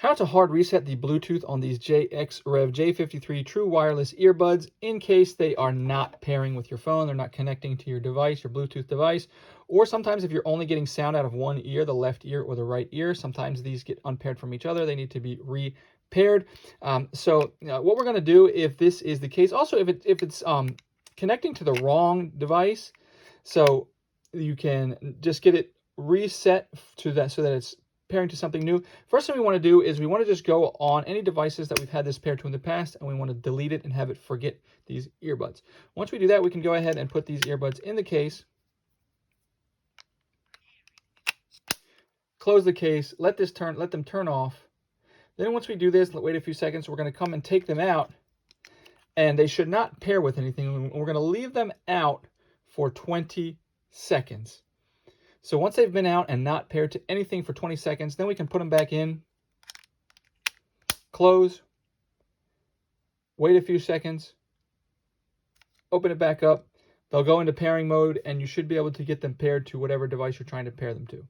How to hard reset the Bluetooth on these Jxrev J53 True Wireless Earbuds in case they are not pairing with your phone, they're not connecting to your device, your Bluetooth device, or sometimes if you're only getting sound out of one ear, the left ear or the right ear, sometimes these get unpaired from each other. They need to be repaired. So what we're going to do if this is the case, also if it's connecting to the wrong device, so you can just get it reset to that so that it's pairing to something new. First thing we want to do is we want to just go on any devices that we've had this paired to in the past, and we want to delete it and have it forget these earbuds. Once we do that, we can go ahead and put these earbuds in the case, close the case, let them turn off. Then once we do this, wait a few seconds, we're going to come and take them out, and they should not pair with anything. We're going to leave them out for 20 seconds. So once they've been out and not paired to anything for 20 seconds, then we can put them back in, close, wait a few seconds, open it back up. They'll go into pairing mode, and you should be able to get them paired to whatever device you're trying to pair them to.